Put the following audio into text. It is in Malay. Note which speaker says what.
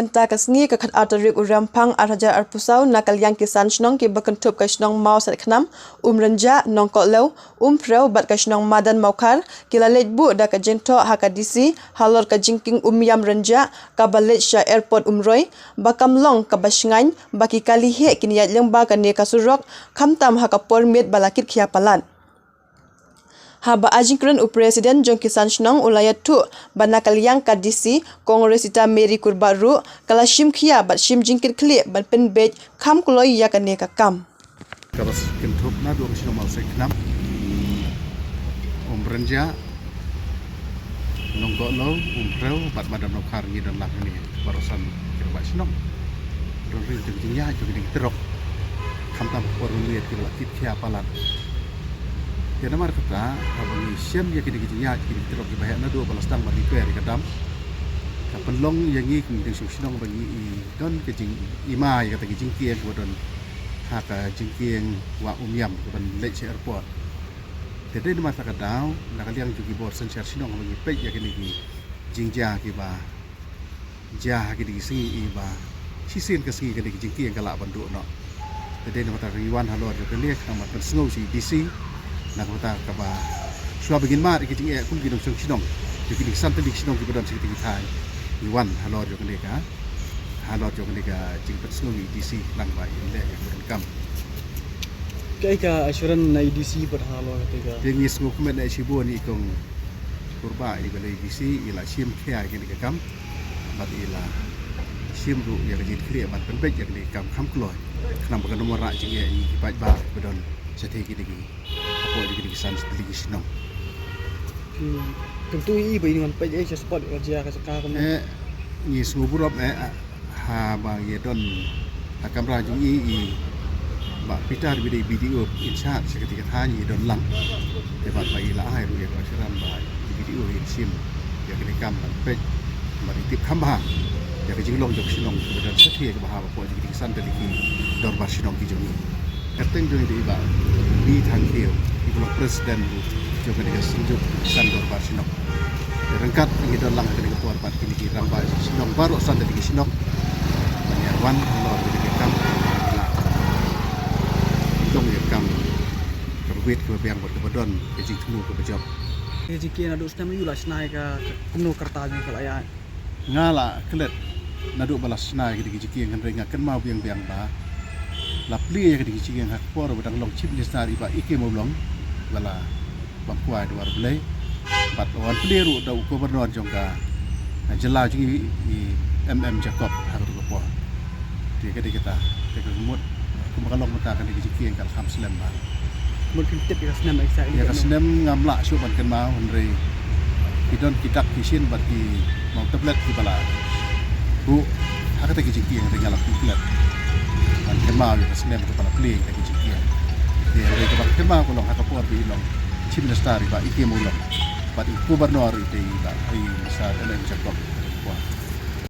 Speaker 1: Parlementa kasngi kakat artarik urampang arhajar arpusau nakal yang kisan shnong ki bakentup ka shnong mau sat khnam renja nong ko lew preu bat ka shnong madan maukar kilalet bu da ka jento hakadisi halor ka jingking yam renja ka balet sha airport roy bakam long ka bashngain baki kali he kiniyat lengba ka ne ka surok khamtam hakapor met balakit khia palan haba ajingkren Presiden Jong Kisan Shnong ulayat tu banakal yang kadisi Kongresita Mary Kurbaru kala shim khia bat shim jingkit kli ban pen bej kham kuloi yakane ka kam
Speaker 2: kabas kentup na do sino mal seknam renja nonggo lo preu bat madam no khar ni dan lak ni barusan kirba sino ron rin jingnya jadi terok khamtam por liet kirba kit khia palat Kena mar kata, abang siam ya kini kijinya kini terok dibayar nado balas tang bagi kuer kadam. Kapan long yang ini kini dengan susunong bagi don kijing ima ya kata kijing kieng kemudian haka jingkieng wa yam kemudian lek si airport. Jadi di masa kadau nak liang juga bor sensiar sinong bagi pek ya kini jingja kiba jah kini singi iba sisin kesingi kini kijing kieng kalak banduk no. Jadi di masa riwan halor juga liak nama tersengau si DC. Nak kata kaba suah begin mar ikiti kun gidong song sinong jadi santai dik sinong kibadan sikiti kitai iwan halor jo kendeka jing persung DC lang bai le yang kam
Speaker 3: kai ka asuran na DC per halor ketika
Speaker 2: dengi semua kumen na sibu ni kong kurba i balai DC ila sim khia ke kam bat ila sim ru ya ke jit khria bat penbek ya ke kam kham kloi khnam ka nomor ra jing ya i baj ba bedon sethe ki digi apa digi san digi sinong
Speaker 3: tentu i bai dengan paj ai spot kerja ka sekarang
Speaker 2: ni semua burap ha ba ye don kamera jung i ba pitar bidi video insha seketika tanya don lang debat bai la ai ru ya ka siram ba video in sim ya ke kam ban pej ba tip khamba ya ke jinglong jok sinong kemudian sethe ke ba apa digi san digi dor ba sinong ki jung Kateng joni di iba di tangkil di blok presiden juga dengan senjuk sandor barsinok rengkat ini dalam kini ketua part kini di ramba sinok baru sandor di sinok banyawan lor di kam dong ya kam terbit ke biang berkebedon kejing temu ke bejab
Speaker 3: kejing ada ustam yulah senai ka kuno kertanya kalaya
Speaker 2: ngala kelet nadu balas senai kejing yang henrenga kan mau biang ba lapli yang dikicik yang hak por badang long chip listar iba ike moblong bala bangkuai dua belai bat wan peliru da gubernur jongka jela ji Jacob hak tu por dia kita kemud kumakalong mata kan dikicik yang kal kham slam ba
Speaker 3: mungkin tip ya senam eksa
Speaker 2: ya kasnem ngamla syuban kan mau henry idon kitak kisin bagi mau tablet di bala bu hak ta kicik yang tinggal tablet kemau ya kesenian kepala peli lagi cikian dia dari kepala kemau kolong hakapor di long chim lestari ba iki mulong ba gubernur itu ba ai besar Jacob wah